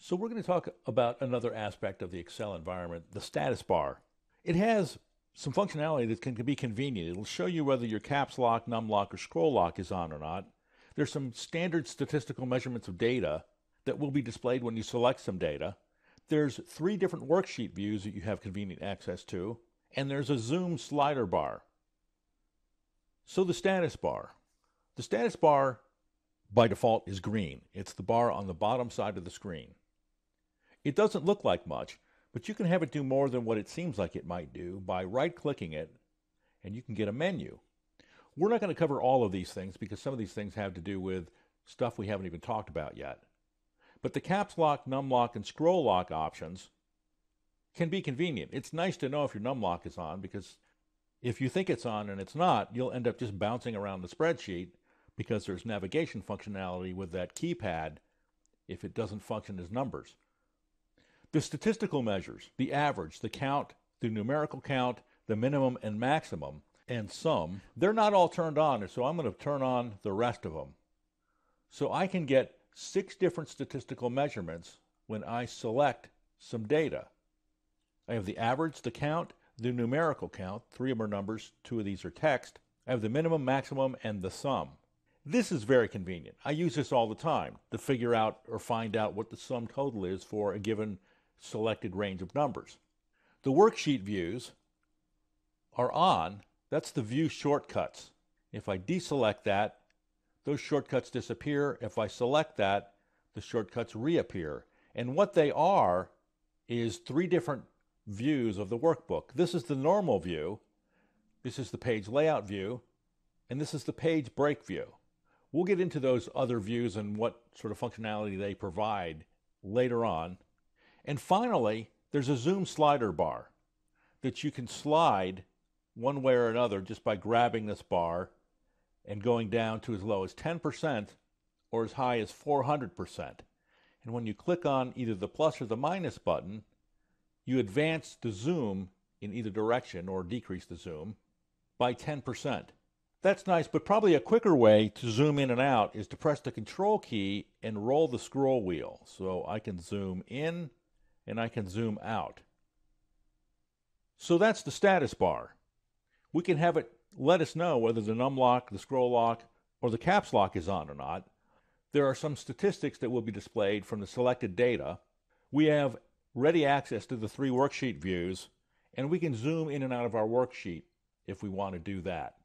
So we're going to talk about another aspect of the Excel environment, the status bar. It has some functionality that can be convenient. It'll show you whether your caps lock, num lock, or scroll lock is on or not. There's some standard statistical measurements of data that will be displayed when you select some data. There's 3 different worksheet views that you have convenient access to, and there's a zoom slider bar. So the status bar. The status bar by default is green. It's the bar on the bottom side of the screen. It doesn't look like much, but you can have it do more than what it seems like it might do by right-clicking it, and you can get a menu. We're not going to cover all of these things because some of these things have to do with stuff we haven't even talked about yet. But the caps lock, num lock, and scroll lock options can be convenient. It's nice to know if your num lock is on, because if you think it's on and it's not, you'll end up just bouncing around the spreadsheet because there's navigation functionality with that keypad if it doesn't function as numbers. The statistical measures, the average, the count, the numerical count, the minimum and maximum, and sum, they're not all turned on, so I'm going to turn on the rest of them. So I can get 6 different statistical measurements when I select some data. I have the average, the count, the numerical count, 3 of them are numbers, 2 of these are text. I have the minimum, maximum, and the sum. This is very convenient. I use this all the time to figure out or find out what the sum total is for a given selected range of numbers. The worksheet views are on. That's the view shortcuts. If I deselect that, those shortcuts disappear. If I select that, the shortcuts reappear. And what they are is 3 different views of the workbook. This is the normal view, this is the page layout view, and this is the page break view. We'll get into those other views and what sort of functionality they provide later on. And finally, there's a zoom slider bar that you can slide one way or another just by grabbing this bar and going down to as low as 10% or as high as 400%. And when you click on either the plus or the minus button, you advance the zoom in either direction or decrease the zoom by 10%. That's nice, but probably a quicker way to zoom in and out is to press the control key and roll the scroll wheel. So I can zoom in and I can zoom out. So that's the status bar. We can have it let us know whether the num lock, the scroll lock, or the caps lock is on or not. There are some statistics that will be displayed from the selected data. We have ready access to the 3 worksheet views, and we can zoom in and out of our worksheet if we want to do that.